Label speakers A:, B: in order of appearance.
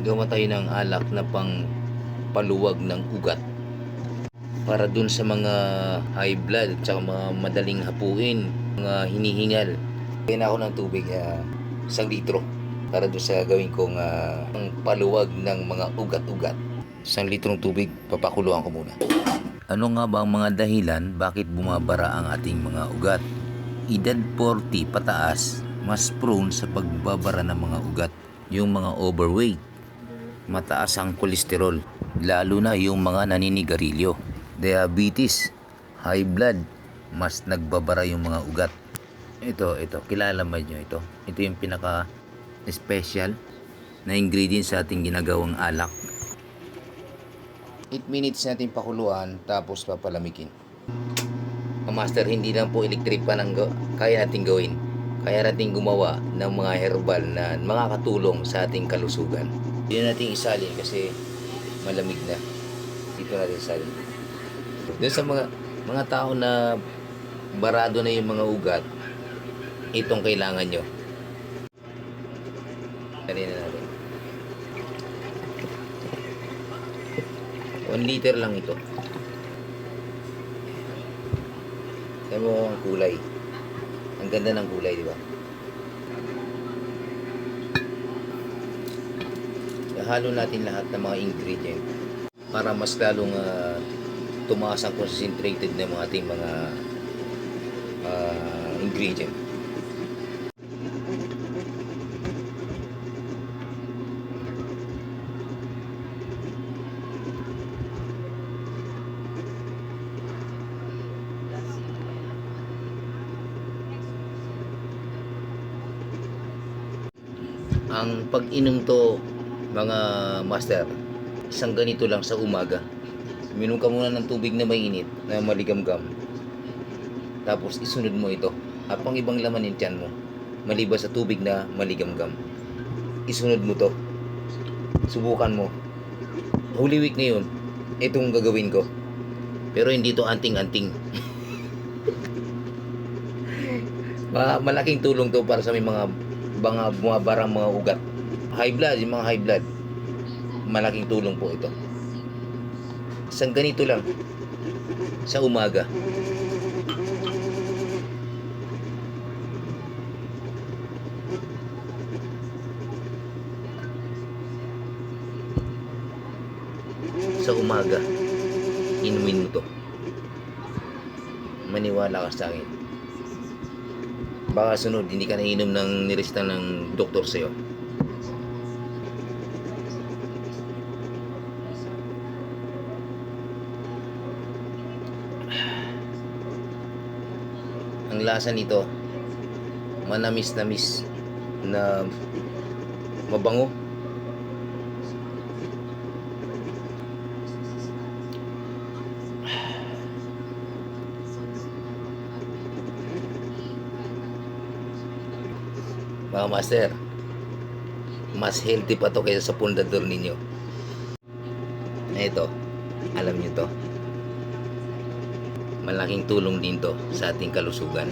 A: gawa tayo ng alak na pang paluwag ng ugat para dun sa mga high blood at mga madaling hapuin, mga hinihingal. Kaya na ako ng tubig, 1 litro para dun sa gawin kong pang paluwag ng mga ugat-ugat. 1 litrong tubig, papakuluan ko muna. Ano nga ba ang mga dahilan bakit bumabara ang ating mga ugat? Edad 40 pataas, mas prone sa pagbabara ng mga ugat. Yung mga overweight, mataas ang kolesterol, lalo na yung mga naninigarilyo. Diabetes, high blood, mas nagbabara yung mga ugat. Ito, kilala mo nyo ito? Ito yung pinaka-special na ingredient sa ating ginagawang alak. 8 minutes natin pakuluan, tapos papalamigin. Master, hindi lang po electric pan ang kaya natin gawin. Kaya natin gumawa ng mga herbal na makakatulong sa ating kalusugan. Hindi natin isalin kasi malamig na. Dito natin isalin. Doon sa mga tao na barado na yung mga ugat, itong kailangan nyo. Kanina natin. 1 liter lang ito. Kaya mo ang kulay. Ang ganda ng kulay, di ba? Halo natin lahat ng mga ingredient para mas lalong tumaas ang concentrated ng ating mga ingredient. Ang pag-inom to, mga master, isang ganito lang sa umaga. Minom ka muna ng tubig na mainit, na maligamgam. Tapos isunod mo ito. Apang ibang laman yung tiyan mo, maliban sa tubig na maligamgam. Isunod mo to. Subukan mo. Holy Week ngayon, itong gagawin ko. Pero hindi to anting-anting. Malaking tulong to para sa may mga bumabarang mga ugat. High blood, yung mga high blood, malaking tulong po ito. Isang ganito lang sa umaga. Sa umaga, inumin mo to. Maniwala ka sa akin. Baka sunod, hindi ka nainom ng niresta ng doktor sa'yo. Ang lasa nito, manamis-namis na mabango. Mga master, mas healthy pa to kaysa sa pundador ninyo. Ito, alam nyo to, malaking tulong din to sa ating kalusugan.